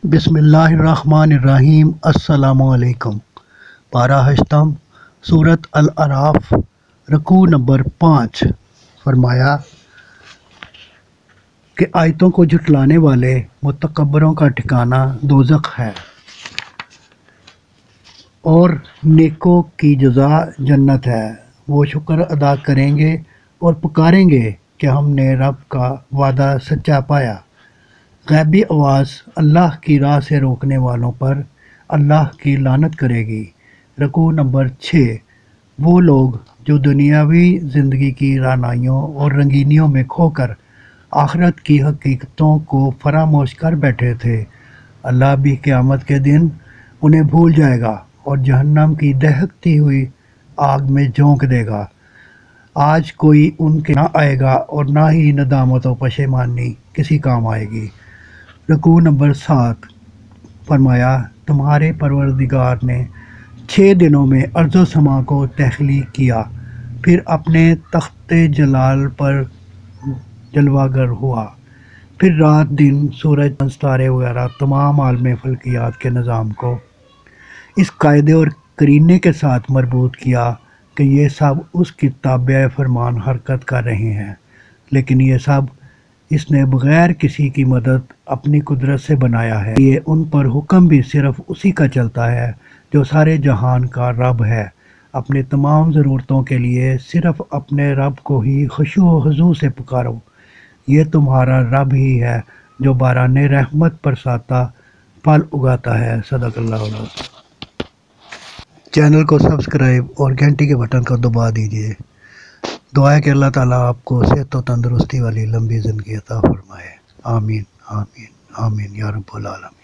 بسم اللہ الرحمن الرحیم۔ السلام علیکم۔ پارہ ہشتم سورۃ الاعراف، رکوع نمبر 5۔ فرمایا کہ آیتوں کو جھٹلانے والے متکبروں کا ٹھکانہ دوزخ ہے اور نیکوں کی جزا جنت ہے۔ وہ شکر ادا کریں گے اور پکاریں گے کہ ہم نے رب کا وعدہ سچا پایا۔ غیبی آواز اللہ کی راہ سے روکنے والوں پر اللہ کی لعنت کرے گی۔ رکوع نمبر 6۔ وہ لوگ جو دنیاوی زندگی کی رعنائیوں اور رنگینیوں میں کھو کر آخرت کی حقیقتوں کو فراموش کر بیٹھے تھے، اللہ بھی قیامت کے دن انہیں بھول جائے گا اور جہنم کی دہکتی ہوئی آگ میں جھونک دے گا۔ آج کوئی ان کے نہ آئے گا اور نہ ہی ندامت و پشیمانی کسی کام آئے گی۔ رکوع نمبر 7۔ فرمایا تمہارے پروردگار نے 6 دنوں میں ارض و سما کو تخلیق کیا، پھر اپنے تخت جلال پر جلوہ گر ہوا، پھر رات دن سورج ستارے وغیرہ تمام عالم فلکیات کے نظام کو اس قاعدے اور قرینے کے ساتھ مربوط کیا کہ یہ سب اس کی تابع فرمان حرکت کر رہے ہیں، لیکن یہ سب اس نے بغیر کسی کی مدد اپنی قدرت سے بنایا ہے۔ یہ ان پر حکم بھی صرف اسی کا چلتا ہے جو سارے جہان کا رب ہے۔ اپنے تمام ضرورتوں کے لیے صرف اپنے رب کو ہی خشوع و خضوع سے پکارو۔ یہ تمہارا رب ہی ہے جو باران رحمت برساتا، پھل اگاتا ہے۔ صدق اللہ العظیم۔ چینل کو سبسکرائب اور گھنٹی کے بٹن کو دبا دیجیے۔ دعا ہے کہ اللہ تعالیٰ آپ کو صحت و تندرستی والی لمبی زندگی عطا فرمائے۔ آمین آمین آمین یا رب العالمین۔